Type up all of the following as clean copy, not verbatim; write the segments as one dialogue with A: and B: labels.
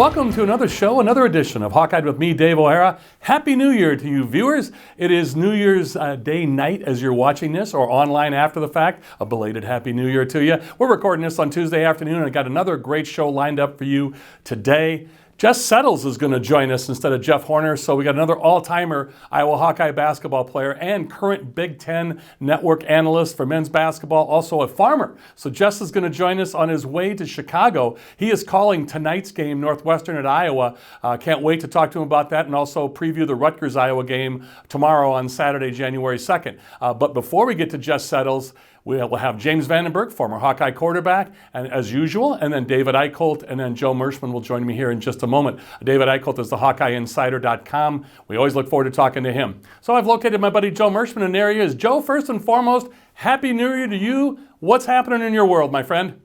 A: Welcome to another show, another edition of Hawkeyed with me, Dave O'Hara. Happy New Year to you viewers. It is New Year's Day night as you're watching this, or online after the fact. A belated Happy New Year to you. We're recording this on Tuesday afternoon, and I got another great show lined up for you today. Jess Settles is going to join us instead of Jeff Horner, so we got another all-timer Iowa Hawkeye basketball player and current Big Ten network analyst for men's basketball, also a farmer. So Jess is going to join us on his way to Chicago. He is calling tonight's game, Northwestern at Iowa. Can't wait to talk to him about that and also preview the Rutgers-Iowa game tomorrow on Saturday, January 2nd. But before we get to Jess Settles, we'll have James Vandenberg, former Hawkeye quarterback, and as usual, and then David Eicholt, and then Joe Mershman will join me here in just a moment. David Eicholt is the HawkeyeInsider.com. We always look forward to talking to him. So I've located my buddy Joe Mershman, and there he is. Joe, first and foremost, Happy New Year to you. What's happening in your world, my friend?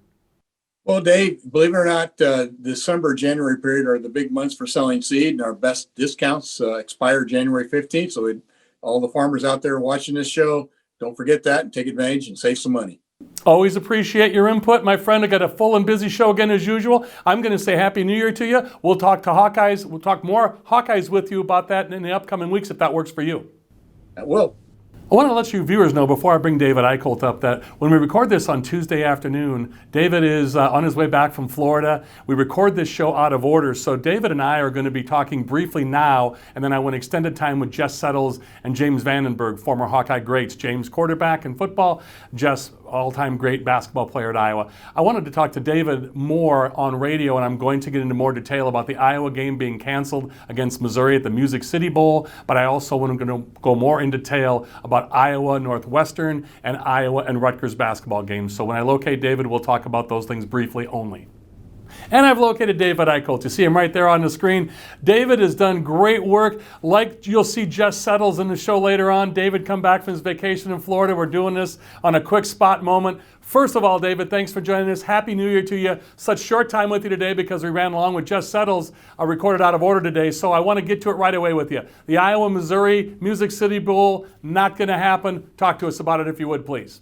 B: Well, Dave, believe it or not, December, January period are the big months for selling seed, and our best discounts expire January 15th. So all the farmers out there watching this show, don't forget that and take advantage and save some money.
A: Always appreciate your input, my friend. I got a full and busy show again as usual. I'm going to say Happy New Year to you. We'll talk to Hawkeyes. We'll talk more Hawkeyes with you about that in the upcoming weeks if that works for you.
B: That will.
A: I want to let you viewers know before I bring David Eicholt up that when we record this on Tuesday afternoon, David is on his way back from Florida. We record this show out of order, so David and I are going to be talking briefly now, and then I want extended time with Jess Settles and James Vandenberg, former Hawkeye greats. James, quarterback in football, Jess, all-time great basketball player at Iowa. I wanted to talk to David more on radio, and I'm going to get into more detail about the Iowa game being canceled against Missouri at the Music City Bowl, but I also want to go more in detail about Iowa Northwestern and Iowa and Rutgers basketball games. So when I locate David, we'll talk about those things briefly only. And I've located David Eicholt. You see him right there on the screen. David has done great work. Like you'll see Jess Settles in the show later on. David come back from his vacation in Florida. We're doing this on a quick spot moment. First of all, David, thanks for joining us. Happy New Year to you. Such short time with you today because we ran along with Jess Settles, recorded out of order today, so I want to get to it right away with you. The Iowa-Missouri Music City Bowl, not going to happen. Talk to us about it if you would, please.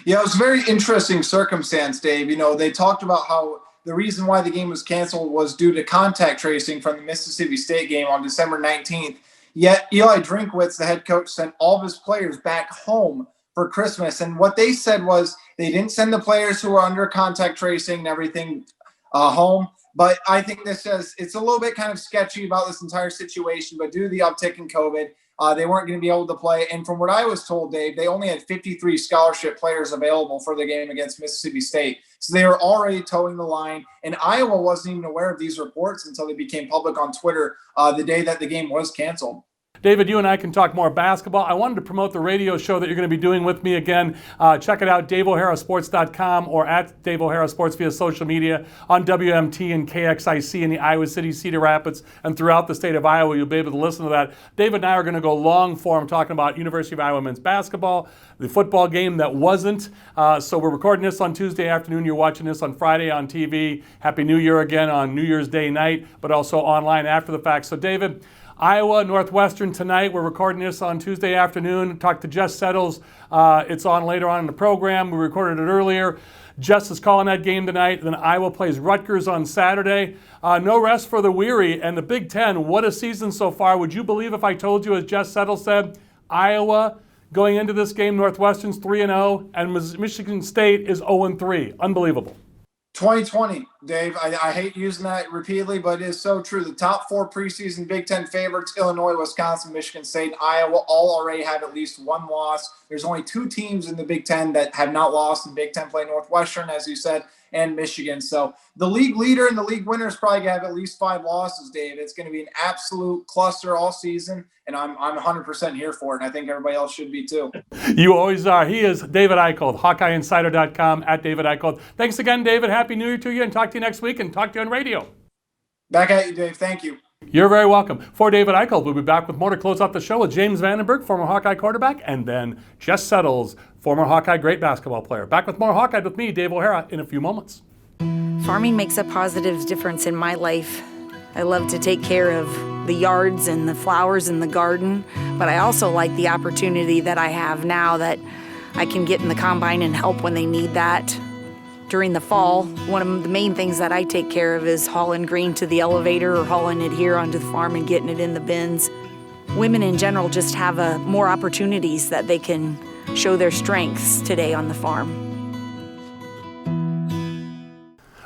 C: Yeah, it was a very interesting circumstance, Dave. You know, they talked about how the reason why the game was canceled was due to contact tracing from the Mississippi State game on December 19th. Yet Eli Drinkwitz, the head coach, sent all of his players back home for Christmas. And what they said was they didn't send the players who were under contact tracing and everything home. But I think this says it's a little bit kind of sketchy about this entire situation. But due to the uptick in COVID, they weren't going to be able to play. And from what I was told, Dave, they only had 53 scholarship players available for the game against Mississippi State. So they were already towing the line. And Iowa wasn't even aware of these reports until they became public on Twitter the day that the game was canceled.
A: David, you and I can talk more basketball. I wanted to promote the radio show that you're going to be doing with me again. Check it out, DaveO'HaraSports.com or at Dave O'Hara Sports via social media on WMT and KXIC in the Iowa City, Cedar Rapids, and throughout the state of Iowa. You'll be able to listen to that. David and I are going to go long form talking about University of Iowa men's basketball, the football game that wasn't. So we're recording this on Tuesday afternoon. You're watching this on Friday on TV. Happy New Year again on New Year's Day night, but also online after the fact. So David, Iowa, Northwestern tonight. We're recording this on Tuesday afternoon. Talked to Jess Settles. It's on later on in the program. We recorded it earlier. Jess is calling that game tonight. Then Iowa plays Rutgers on Saturday. No rest for the weary. And the Big Ten, what a season so far. Would you believe if I told you, as Jess Settles said, Iowa going into this game, Northwestern's 3-0, and Michigan State is 0-3. Unbelievable.
C: 2020, Dave. I hate using that repeatedly, but it is so true. The top four preseason Big Ten favorites, Illinois, Wisconsin, Michigan State, and Iowa, all already have at least one loss. There's only two teams in the Big Ten that have not lost in Big Ten play, Northwestern, as you said, and Michigan. So the league leader and the league winner is probably going to have at least 5 losses, Dave. It's going to be an absolute cluster all season, and I'm 100% here for it, and I think everybody else should be too.
A: You always are. He is David Eicholt, HawkeyeInsider.com, at David Eicholt. Thanks again, David. Happy New Year to you, and talk to you next week, and talk to you on radio.
C: Back at you, Dave. Thank you.
A: You're very welcome. For David Eicholt, we'll be back with more to close out the show with James Vandenberg, former Hawkeye quarterback, and then Jess Settles, former Hawkeye great basketball player. Back with more Hawkeye with me, Dave O'Hara, in a few moments.
D: Farming makes a positive difference in my life. I love to take care of the yards and the flowers in the garden, but I also like the opportunity that I have now that I can get in the combine and help when they need that. During the fall, one of the main things that I take care of is hauling grain to the elevator or hauling it here onto the farm and getting it in the bins. Women in general just have more opportunities that they can show their strengths today on the farm.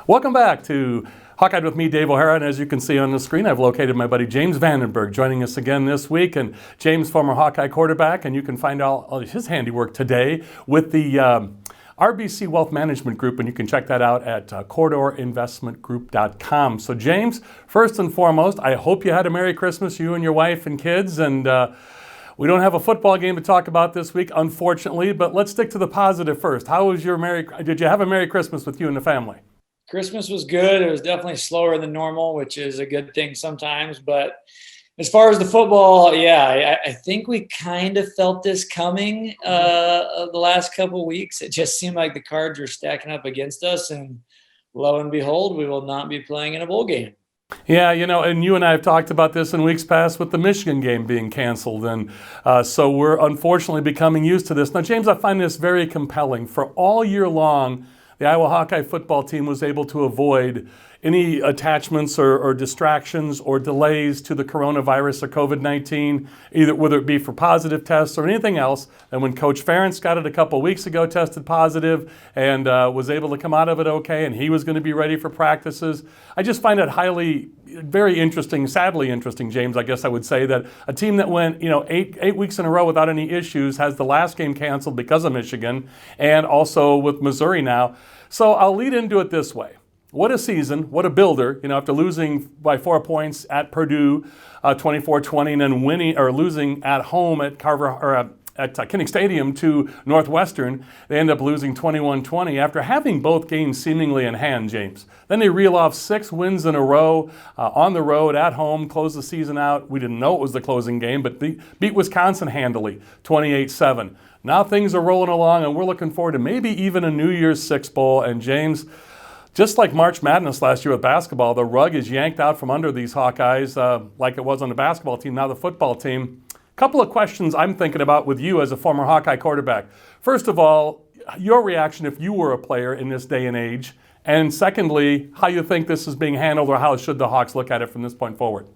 A: Welcome back to Hawkeyed with me, Dave O'Hara, and as you can see on the screen, I've located my buddy James Vandenberg joining us again this week. And James, former Hawkeye quarterback, and you can find all his handiwork today with the RBC Wealth Management Group, and you can check that out at corridorinvestmentgroup.com. So James, first and foremost, I hope you had a Merry Christmas, you and your wife and kids, and we don't have a football game to talk about this week, unfortunately, but let's stick to the positive first. How was did you have a Merry Christmas with you and the family?
E: Christmas was good. It was definitely slower than normal, which is a good thing sometimes, but as far as the football, yeah, I think we kind of felt this coming the last couple of weeks. It just seemed like the cards were stacking up against us, and lo and behold, we will not be playing in a bowl game.
A: Yeah, and you and I have talked about this in weeks past with the Michigan game being canceled, and so we're unfortunately becoming used to this. Now, James, I find this very compelling. For all year long, the Iowa Hawkeye football team was able to avoid any attachments or distractions or delays to the coronavirus or COVID-19, either whether it be for positive tests or anything else. And when Coach Ferentz got it a couple of weeks ago, tested positive and was able to come out of it okay, and he was going to be ready for practices. I just find it very interesting, sadly interesting, James, I guess I would say, that a team that went, eight weeks in a row without any issues has the last game canceled because of Michigan and also with Missouri now. So I'll lead into it this way. What a season, what a builder, after losing by 4 points at Purdue, 24-20, and then losing at home at Kinnick Stadium to Northwestern. They end up losing 21-20 after having both games seemingly in hand, James. Then they reel off 6 wins in a row on the road, at home, close the season out. We didn't know it was the closing game, but beat Wisconsin handily, 28-7. Now things are rolling along, and we're looking forward to maybe even a New Year's Six Bowl. And James, just like March Madness last year with basketball, the rug is yanked out from under these Hawkeyes like it was on the basketball team, now the football team. Couple of questions I'm thinking about with you as a former Hawkeye quarterback. First of all, your reaction if you were a player in this day and age. And secondly, how you think this is being handled, or how should the Hawks look at it from this point forward?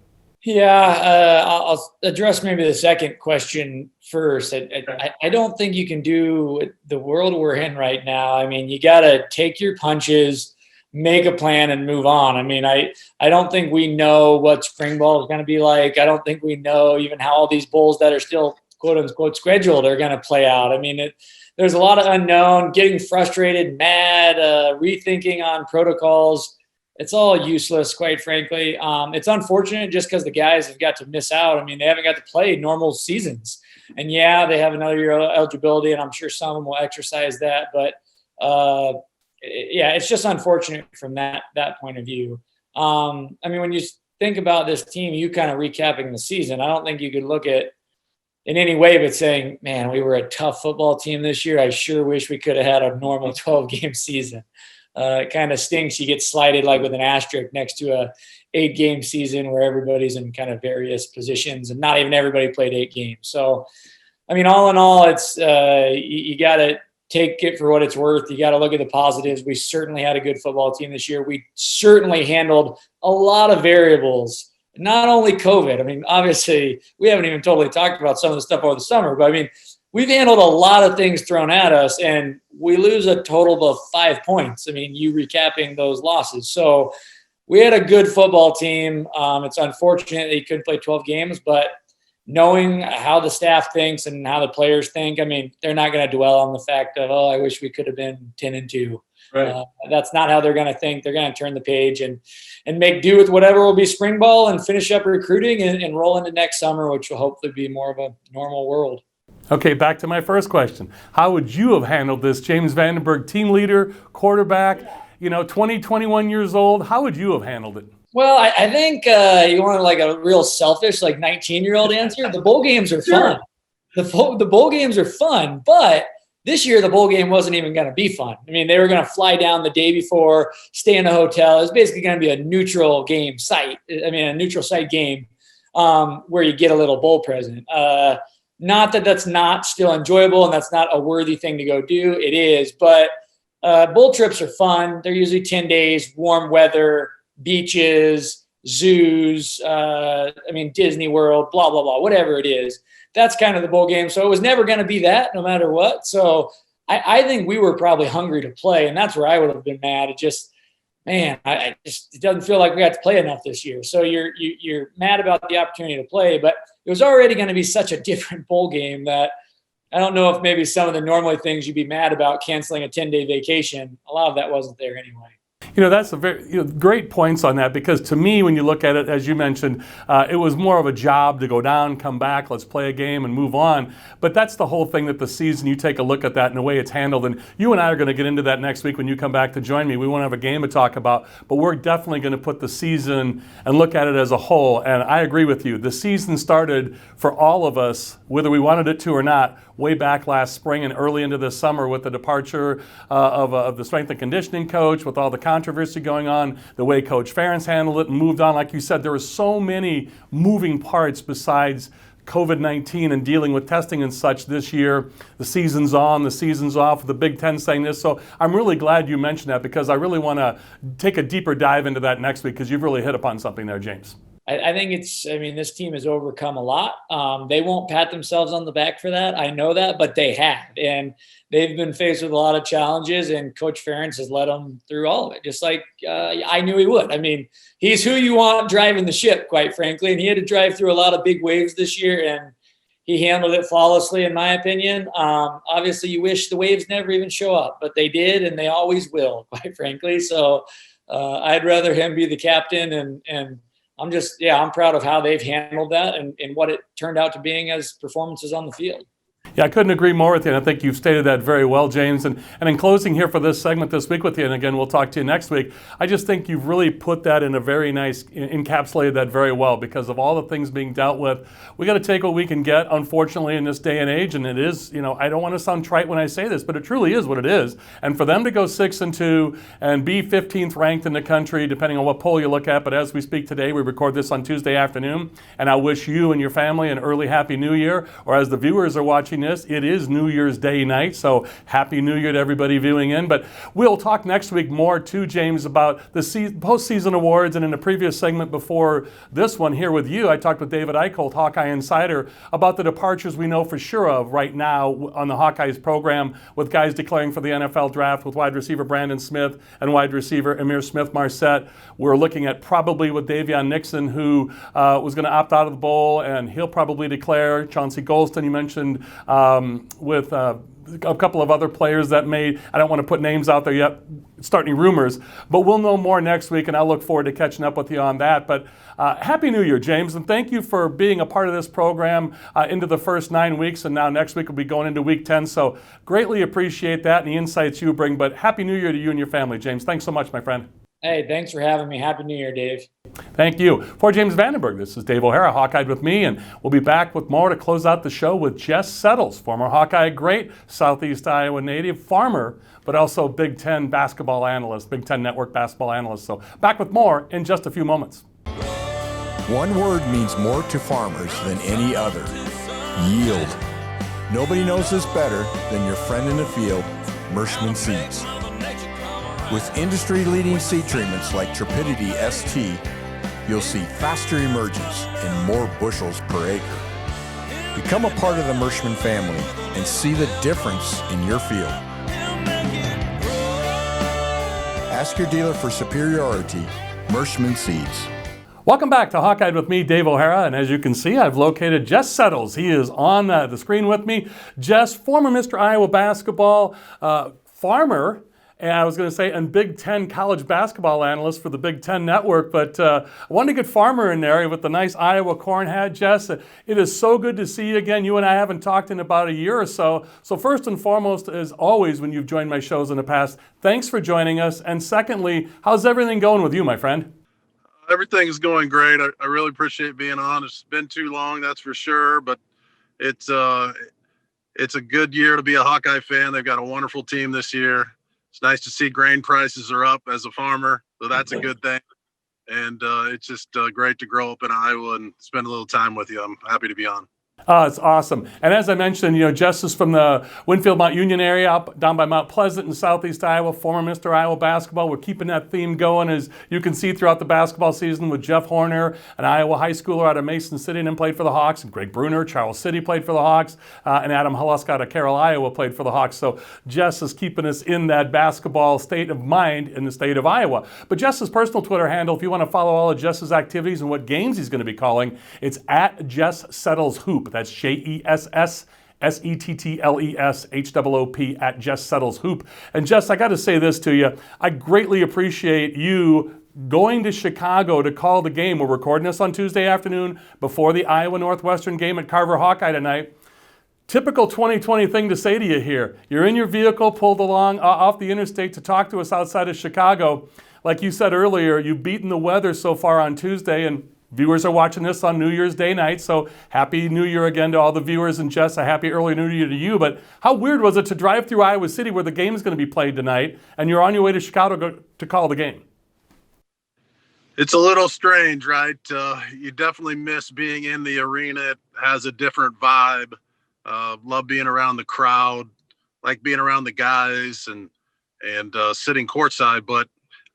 E: Yeah, I'll address maybe the second question first. I don't think you can do the world we're in right now. I mean, you got to take your punches, make a plan, and move on. I mean, I don't think we know what spring ball is going to be like. I don't think we know even how all these bowls that are still quote unquote scheduled are going to play out. I mean, there's a lot of unknown, getting frustrated, mad, rethinking on protocols. It's all useless, quite frankly. It's unfortunate just because the guys have got to miss out. I mean, they haven't got to play normal seasons. And yeah, they have another year of eligibility, and I'm sure some of them will exercise that. But yeah, it's just unfortunate from that point of view. I mean, when you think about this team, you kind of recapping the season, I don't think you could look at in any way but saying, man, we were a tough football team this year. I sure wish we could have had a normal 12-game season. It kind of stinks. You get slighted like with an asterisk next to a 8-game season where everybody's in kind of various positions and not even everybody played 8 games. So, I mean, all in all, it's you got to take it for what it's worth. You got to look at the positives. We certainly had a good football team this year. We certainly handled a lot of variables, not only COVID. I mean, obviously, we haven't even totally talked about some of the stuff over the summer, but I mean, we've handled a lot of things thrown at us, and we lose a total of 5 points. I mean, you recapping those losses. So we had a good football team. It's unfortunate that you couldn't play 12 games, but knowing how the staff thinks and how the players think, I mean, they're not going to dwell on the fact of, oh, I wish we could have been 10-2. Right. That's not how they're going to think. They're going to turn the page and make do with whatever will be spring ball and finish up recruiting and roll into next summer, which will hopefully be more of a normal world.
A: Okay, back to my first question. How would you have handled this? James Vandenberg, team leader, quarterback, 20, 21 years old. How would you have handled it?
E: Well, I think you want like a real selfish, like 19-year-old answer. The bowl games are fun. The bowl games are fun, but this year the bowl game wasn't even going to be fun. I mean, they were going to fly down the day before, stay in a hotel. It was basically going to be a neutral game site. I mean, a neutral site game where you get a little bowl present. Not that that's not still enjoyable and that's not a worthy thing to go do. It is, but Bull trips are fun. They're usually 10 days, warm weather, beaches, zoos, Disney World, blah, blah, blah, whatever it is. That's kind of the bowl game. So it was never going to be that no matter what. So I think we were probably hungry to play, and that's where I would have been mad. It just, man, it doesn't feel like we got to play enough this year. So you're mad about the opportunity to play, but it was already going to be such a different bowl game that I don't know if maybe some of the normally things you'd be mad about canceling a 10-day vacation, a lot of that wasn't there anyway.
A: That's a very great points on that, because to me, when you look at it, as you mentioned, it was more of a job to go down, come back, let's play a game and move on. But that's the whole thing, that the season, you take a look at that and the way it's handled. And you and I are going to get into that next week when you come back to join me. We won't have a game to talk about, but we're definitely going to put the season and look at it as a whole. And I agree with you. The season started for all of us, whether we wanted it to or not, way back last spring and early into this summer with the departure of the strength and conditioning coach, with all the controversy going on, the way Coach Ferentz handled it and moved on. Like you said, there were so many moving parts besides COVID-19 and dealing with testing and such this year. The season's on, the season's off, the Big Ten saying this. So I'm really glad you mentioned that, because I really want to take a deeper dive into that next week, because you've really hit upon something there, James.
E: I think this team has overcome a lot. They won't pat themselves on the back for that. I know that, but they have. And they've been faced with a lot of challenges, and Coach Ferentz has led them through all of it, just like I knew he would. He's who you want driving the ship, quite frankly. And he had to drive through a lot of big waves this year, and he handled it flawlessly, in my opinion. Obviously, you wish the waves never even show up, but they did, and they always will, quite frankly. So I'd rather him be the captain, and I'm proud of how they've handled that and what it turned out to being as performances on the field.
A: Yeah, I couldn't agree more with you, and I think you've stated that very well, James. And in closing here for this segment this week with you, and again, we'll talk to you next week, I just think you've really put that in a very nice, encapsulated that very well, because of all the things being dealt with. We got to take what we can get, unfortunately, in this day and age, and it is, I don't want to sound trite when I say this, but it truly is what it is. And for them to go 6-2 and be 15th ranked in the country, depending on what poll you look at, but as we speak today, we record this on Tuesday afternoon, and I wish you and your family an early Happy New Year, or as the viewers are watching this, it is New Year's Day night, so Happy New Year to everybody viewing in. But we'll talk next week more too, James, about the postseason awards. And in a previous segment before this one here with you, I talked with David Eicholt, Hawkeye Insider, about the departures we know for sure of right now on the Hawkeyes program, with guys declaring for the NFL draft, with wide receiver Brandon Smith and wide receiver Amir Smith-Marset. We're looking at probably with Davion Nixon, who was going to opt out of the bowl, and he'll probably declare. Chauncey Golston, you mentioned, with a couple of other players that I don't want to put names out there yet, start any rumors, but we'll know more next week, and I'll look forward to catching up with you on that. But Happy New Year, James, and thank you for being a part of this program into the first 9 weeks, and now next week we'll be going into week 10, so greatly appreciate that and the insights you bring. But Happy New Year to you and your family, James. Thanks so much, my friend.
E: Hey, thanks for having me. Happy New Year, Dave.
A: Thank you. For James Vandenberg, this is Dave O'Hara, Hawkeyed with me, and we'll be back with more to close out the show with Jess Settles, former Hawkeye great, Southeast Iowa native, farmer, but also Big Ten basketball analyst, Big Ten Network basketball analyst. So back with more in just a few moments.
F: One word means more to farmers than any other: yield. Nobody knows this better than your friend in the field, Mershman Seeds. With industry-leading seed treatments like Trepidity ST, you'll see faster emergence and more bushels per acre. Become a part of the Mershman family and see the difference in your field. Ask your dealer for superiority, Mershman Seeds.
A: Welcome back to Hawkeyed with me, Dave O'Hara, and as you can see, I've located Jess Settles. He is on the screen with me. Jess, former Mr. Iowa basketball, farmer, and I was going to say, and Big Ten college basketball analyst for the Big Ten Network, but I wanted to get farmer in there with the nice Iowa corn hat. Jess, it is so good to see you again. You and I haven't talked in about a year or so. So first and foremost, as always, when you've joined my shows in the past, thanks for joining us. And secondly, how's everything going with you, my friend?
G: Everything's going great. I really appreciate being on. It's been too long, that's for sure, but it's a good year to be a Hawkeye fan. They've got a wonderful team this year. It's nice to see grain prices are up as a farmer, so that's a good thing. And it's just great to grow up in Iowa and spend a little time with you. I'm happy to be on.
A: It's awesome. And as I mentioned, Jess is from the Winfield Mount Union area, up down by Mount Pleasant in southeast Iowa, former Mr. Iowa basketball. We're keeping that theme going, as you can see throughout the basketball season, with Jeff Horner, an Iowa high schooler out of Mason City and played for the Hawks, and Greg Bruner, Charles City, played for the Hawks, and Adam Halusk out of Carroll, Iowa, played for the Hawks. So Jess is keeping us in that basketball state of mind in the state of Iowa. But Jess's personal Twitter handle, if you want to follow all of Jess's activities and what games he's going to be calling, it's at Jess Settles Hoop. That's JessSettles at Jess Settles Hoop. And Jess, I got to say this to you. I greatly appreciate you going to Chicago to call the game. We're recording this on Tuesday afternoon before the Iowa Northwestern game at Carver Hawkeye tonight. Typical 2020 thing to say to you here. You're in your vehicle, pulled along off the interstate to talk to us outside of Chicago. Like you said earlier, you've beaten the weather so far on Tuesday, and viewers are watching this on New Year's Day night, so Happy New Year again to all the viewers, and Jess, a happy early New Year to you. But how weird was it to drive through Iowa City, where the game is going to be played tonight, and you're on your way to Chicago to call the game?
G: It's a little strange, right? You definitely miss being in the arena. It has a different vibe. Love being around the crowd, like being around the guys and sitting courtside, but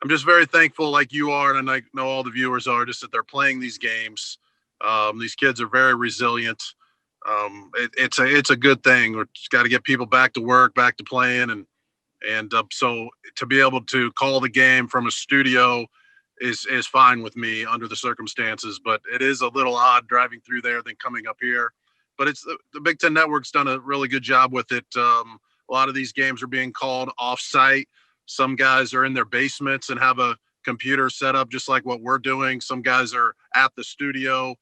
G: I'm just very thankful, like you are, and I know all the viewers are, just that they're playing these games. These kids are very resilient. It's a good thing. We've just got to get people back to work, back to playing, and so to be able to call the game from a studio is fine with me under the circumstances. But it is a little odd driving through there than coming up here. But it's the Big Ten Network's done a really good job with it. A lot of these games are being called off-site. Some guys are in their basements and have a computer set up just like what we're doing. Some guys are at the studio,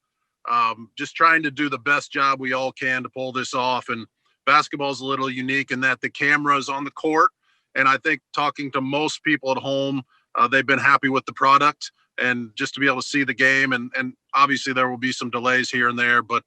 G: just trying to do the best job we all can to pull this off. And basketball is a little unique in that the camera is on the court. And I think talking to most people at home, they've been happy with the product and just to be able to see the game. And obviously there will be some delays here and there, but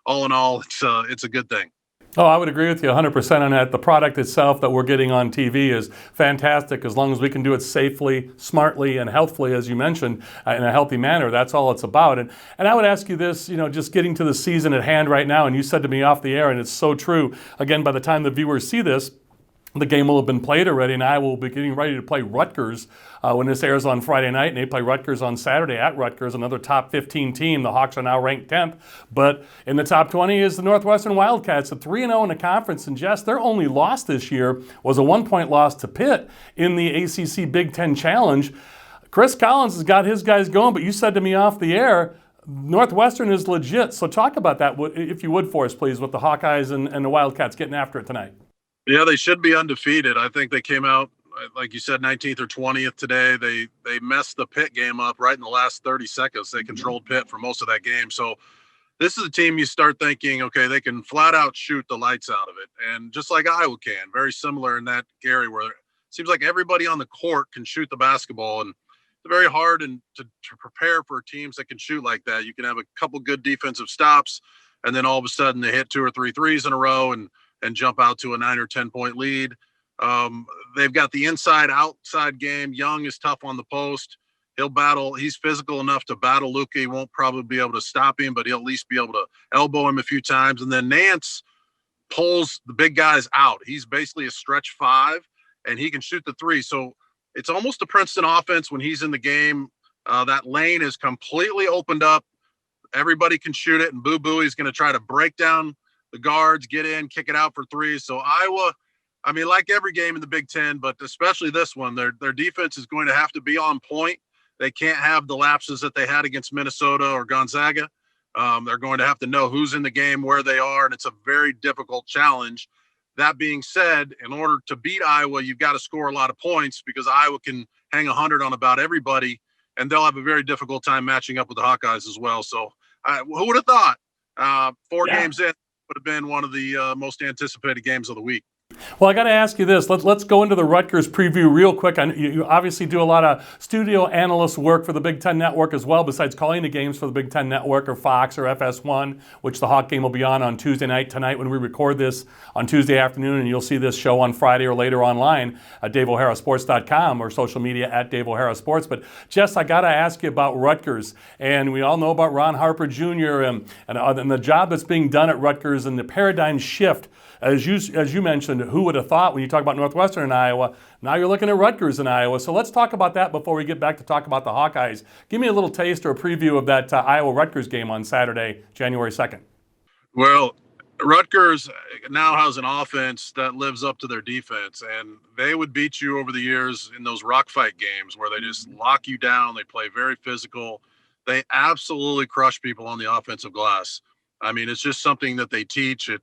G: all in all, it's a good thing.
A: Oh, I would agree with you 100% on that. The product itself that we're getting on TV is fantastic, as long as we can do it safely, smartly, and healthfully, as you mentioned, in a healthy manner. That's all it's about. And I would ask you this, just getting to the season at hand right now, and you said to me off the air, and it's so true. Again, by the time the viewers see this, the game will have been played already, and I will be getting ready to play Rutgers when this airs on Friday night, and they play Rutgers on Saturday at Rutgers, another top 15 team. The Hawks are now ranked 10th, but in the top 20 is the Northwestern Wildcats, at 3-0 in the conference. And Jess, their only loss this year was a 1-point loss to Pitt in the ACC Big Ten Challenge. Chris Collins has got his guys going, but you said to me off the air, Northwestern is legit. So talk about that, if you would, for us, please, with the Hawkeyes and the Wildcats getting after it tonight.
G: Yeah, they should be undefeated. I think they came out, like you said, 19th or 20th today. They messed the Pitt game up right in the last 30 seconds. They controlled Pitt for most of that game. So this is a team you start thinking, okay, they can flat out shoot the lights out of it. And just like Iowa can, very similar in that area where it seems like everybody on the court can shoot the basketball. And it's very hard to prepare for teams that can shoot like that. You can have a couple good defensive stops, and then all of a sudden they hit 2 or 3 threes in a row and jump out to a 9 or 10 point lead. They've got the inside outside game. Young is tough on the post. He'll battle. He's physical enough to battle Luka. He won't probably be able to stop him, but he'll at least be able to elbow him a few times. And then Nance pulls the big guys out. He's basically a stretch 5, and he can shoot the 3. So it's almost a Princeton offense when he's in the game. That lane is completely opened up. Everybody can shoot it, and Boo Buie's going to try to break down the guards, get in, kick it out for 3. So Iowa, I mean, like every game in the Big Ten, but especially this one, their defense is going to have to be on point. They can't have the lapses that they had against Minnesota or Gonzaga. They're going to have to know who's in the game, where they are, and it's a very difficult challenge. That being said, in order to beat Iowa, you've got to score a lot of points, because Iowa can hang 100 on about everybody, and they'll have a very difficult time matching up with the Hawkeyes as well. So who would have thought 4 games in would have been one of the most anticipated games of the week.
A: Well, I got to ask you this. Let's go into the Rutgers preview real quick. You obviously do a lot of studio analyst work for the Big Ten Network as well, besides calling the games for the Big Ten Network or Fox or FS1, which the Hawk game will be on Tuesday night tonight when we record this on Tuesday afternoon, and you'll see this show on Friday or later online at DaveO'HaraSports.com or social media at Dave O'Hara Sports. But Jess, I got to ask you about Rutgers, and we all know about Ron Harper Jr. and the job that's being done at Rutgers and the paradigm shift. As you mentioned, who would have thought when you talk about Northwestern in Iowa, now you're looking at Rutgers in Iowa. So let's talk about that before we get back to talk about the Hawkeyes. Give me a little taste or a preview of that Iowa-Rutgers game on Saturday, January 2nd.
G: Well, Rutgers now has an offense that lives up to their defense, and they would beat you over the years in those rock fight games where they just lock you down. They play very physical. They absolutely crush people on the offensive glass. I mean, it's just something that they teach. It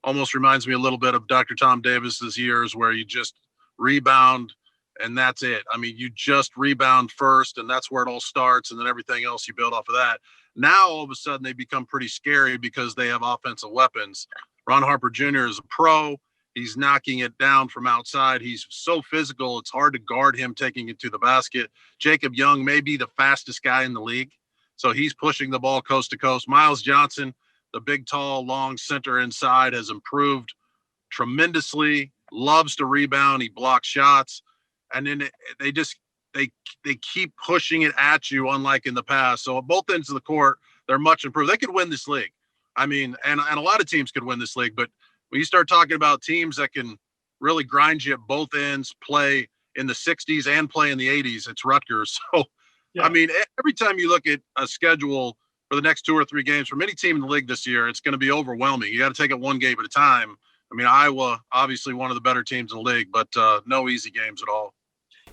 G: almost reminds me a little bit of Dr. Tom Davis's years where you just rebound and that's it. I mean, you just rebound first and that's where it all starts, and then everything else you build off of that. Now, all of a sudden, they become pretty scary because they have offensive weapons. Ron Harper Jr. is a pro. He's knocking it down from outside. He's so physical, it's hard to guard him taking it to the basket. Jacob Young may be the fastest guy in the league, so he's pushing the ball coast to coast. Miles Johnson, the big, tall, long center inside, has improved tremendously, loves to rebound. He blocks shots. And then they keep pushing it at you, unlike in the past. So at both ends of the court, they're much improved. They could win this league. I mean, and a lot of teams could win this league. But when you start talking about teams that can really grind you at both ends, play in the 60s and play in the 80s, it's Rutgers. So, yeah. I mean, every time you look at a schedule for the next 2 or 3 games from any team in the league this year, it's going to be overwhelming. You got to take it one game at a time. I mean, Iowa, obviously one of the better teams in the league, but no easy games at all.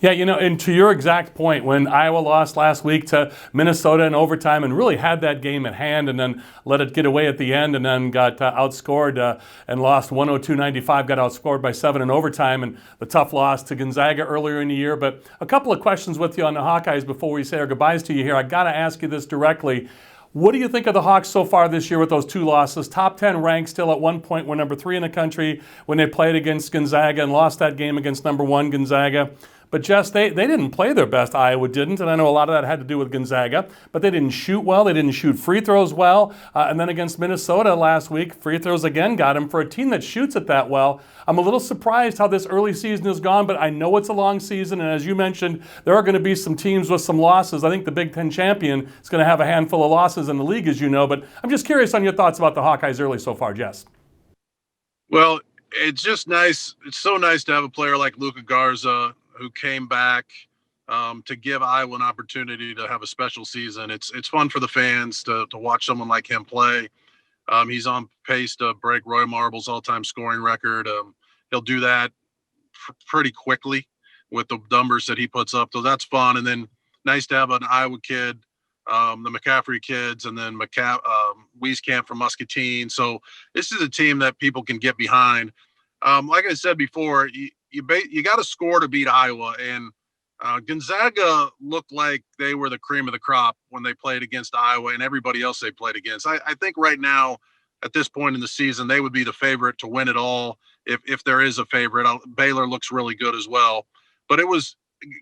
A: Yeah, and to your exact point, when Iowa lost last week to Minnesota in overtime and really had that game at hand and then let it get away at the end and then got outscored and lost 102-95, got outscored by 7 in overtime, and the tough loss to Gonzaga earlier in the year. But a couple of questions with you on the Hawkeyes before we say our goodbyes to you here. I got to ask you this directly. What do you think of the Hawks so far this year with those 2 losses? Top 10 ranked, still at one point were number 3 in the country when they played against Gonzaga and lost that game against number 1 Gonzaga. But Jess, they didn't play their best. Iowa didn't, and I know a lot of that had to do with Gonzaga. But they didn't shoot well. They didn't shoot free throws well. And then against Minnesota last week, free throws again got them for a team that shoots it that well. I'm a little surprised how this early season has gone, but I know it's a long season. And as you mentioned, there are going to be some teams with some losses. I think the Big Ten champion is going to have a handful of losses in the league, as you know. But I'm just curious on your thoughts about the Hawkeyes early so far, Jess.
G: Well, it's just nice. It's so nice to have a player like Luka Garza who came back to give Iowa an opportunity to have a special season. It's fun for the fans to watch someone like him play. He's on pace to break Roy Marble's all-time scoring record. He'll do that pretty quickly with the numbers that he puts up. So that's fun. And then nice to have an Iowa kid, the McCaffrey kids, and then Wieskamp from Muscatine. So this is a team that people can get behind. Like I said before, you got to score to beat Iowa, and Gonzaga looked like they were the cream of the crop when they played against Iowa and everybody else they played against. I think right now, at this point in the season, they would be the favorite to win it all if there is a favorite. Baylor looks really good as well, but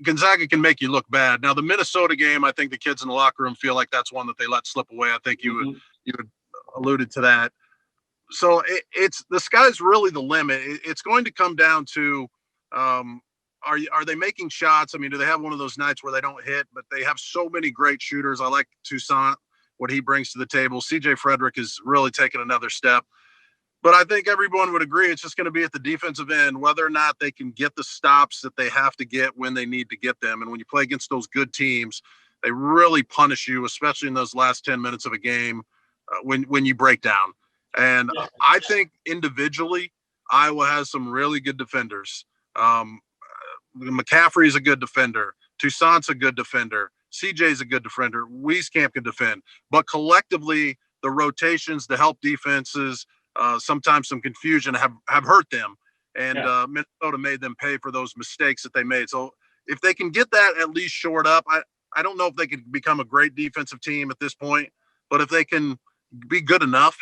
G: Gonzaga can make you look bad. Now, the Minnesota game, I think the kids in the locker room feel like that's one that they let slip away. I think you had alluded to that. So it's the sky's really the limit. It's going to come down to are they making shots? I mean, do they have one of those nights where they don't hit, but they have so many great shooters? I like Toussaint, what he brings to the table. CJ Frederick has really taken another step. But I think everyone would agree it's just going to be at the defensive end, whether or not they can get the stops that they have to get when they need to get them. And when you play against those good teams, they really punish you, especially in those last 10 minutes of a game when you break down. And I think individually, Iowa has some really good defenders. McCaffrey is a good defender. Toussaint's a good defender. CJ's a good defender. Wieskamp can defend. But collectively, the rotations, the help defenses, sometimes some confusion have hurt them. And Minnesota made them pay for those mistakes that they made. So if they can get that at least shored up, I don't know if they could become a great defensive team at this point. But if they can be good enough,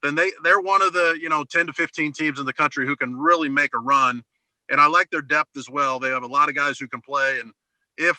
G: then they're one of the 10 to 15 teams in the country who can really make a run. And I like their depth as well. They have a lot of guys who can play. And if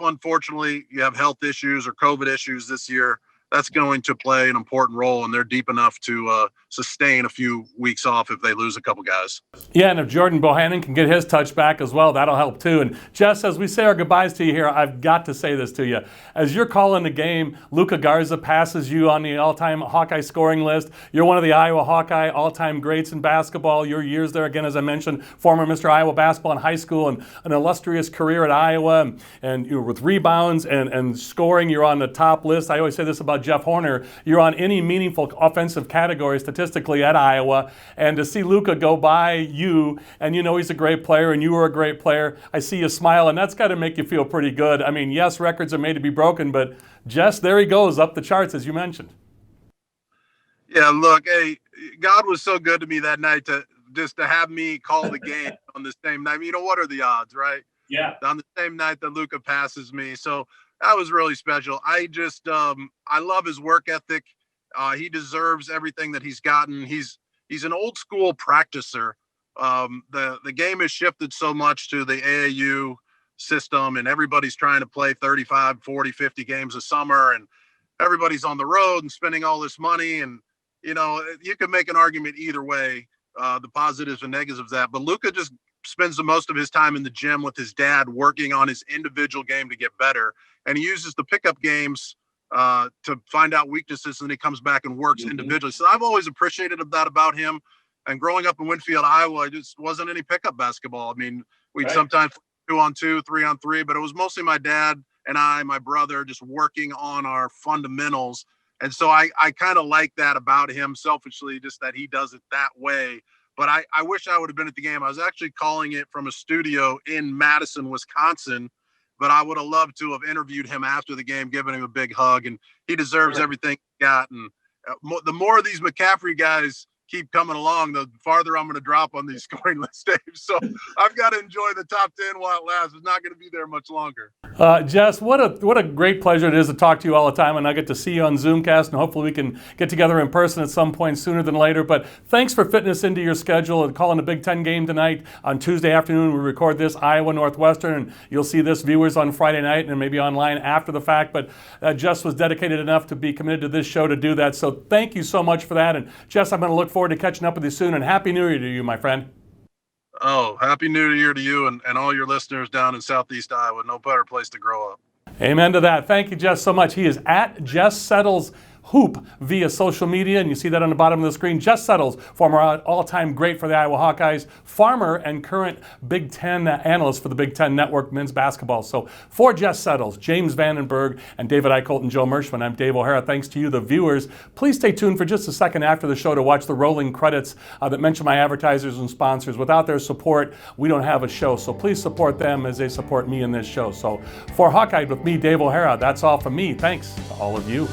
G: unfortunately you have health issues or COVID issues this year, that's going to play an important role, and they're deep enough to sustain a few weeks off if they lose a couple guys.
A: Yeah, and if Jordan Bohannon can get his touch back as well, that'll help too. And Jess, as we say our goodbyes to you here, I've got to say this to you. As you're calling the game, Luka Garza passes you on the all-time Hawkeye scoring list. You're one of the Iowa Hawkeye all-time greats in basketball. Your years there, again, as I mentioned, former Mr. Iowa basketball in high school and an illustrious career at Iowa. And you with rebounds and scoring, you're on the top list. I always say this about Jeff Horner. You're on any meaningful offensive category statistically at Iowa. And to see Luka go by you, and he's a great player, and you were a great player, I see you smile, and that's got to make you feel pretty good. I mean, yes, records are made to be broken, but Jess, there he goes, up the charts, as you mentioned.
G: Yeah, look, hey, God was so good to me that night to have me call the game on the same night. What are the odds, right?
A: Yeah.
G: On the same night that Luka passes me. So that was really special. I just, I love his work ethic. He deserves everything that he's gotten. He's an old school practicer. The game has shifted so much to the AAU system, and everybody's trying to play 35, 40, 50 games a summer, and everybody's on the road and spending all this money. And, you can make an argument either way, the positives and negatives of that. But Luka just spends the most of his time in the gym with his dad, working on his individual game to get better. And he uses the pickup games to find out weaknesses, and he comes back and works individually. So I've always appreciated that about him. And growing up in Winfield, Iowa, it just wasn't any pickup basketball. I mean, we'd sometimes 2-on-2, 3-on-3, but it was mostly my dad and my brother, just working on our fundamentals. And so I kind of like that about him selfishly, just that he does it that way. But I wish I would have been at the game. I was actually calling it from a studio in Madison, Wisconsin, but I would have loved to have interviewed him after the game, given him a big hug, and he deserves everything he got. And the more of these McCaffrey guys keep coming along, the farther I'm going to drop on these scoring lists, Dave. So I've got to enjoy the top 10 while it lasts. It's not going to be there much longer.
A: Jess, what a great pleasure it is to talk to you all the time, and I get to see you on Zoomcast, and hopefully we can get together in person at some point sooner than later. But thanks for fitting us into your schedule and calling the Big Ten game tonight on Tuesday afternoon. We record this, Iowa Northwestern, and you'll see this, viewers, on Friday night and maybe online after the fact. But Jess was dedicated enough to be committed to this show to do that. So thank you so much for that. And Jess, I'm going to look forward to catching up with you soon, and Happy New Year to you, my friend.
G: Oh, Happy New Year to you and all your listeners down in Southeast Iowa. No better place to grow up.
A: Amen to that. Thank you, Jess, so much. He is at Jess Settles Hoop via social media, and you see that on the bottom of the screen. Jess Settles, former all-time great for the Iowa Hawkeyes, farmer and current Big Ten analyst for the Big Ten Network men's basketball. So for Jess Settles, James Vandenberg, and David Eicholt and Joe Mershman, I'm Dave O'Hara. Thanks to you, the viewers. Please stay tuned for just a second after the show to watch the rolling credits that mention my advertisers and sponsors. Without their support, we don't have a show. So please support them as they support me in this show. So for Hawkeye with me, Dave O'Hara, that's all from me. Thanks to all of you.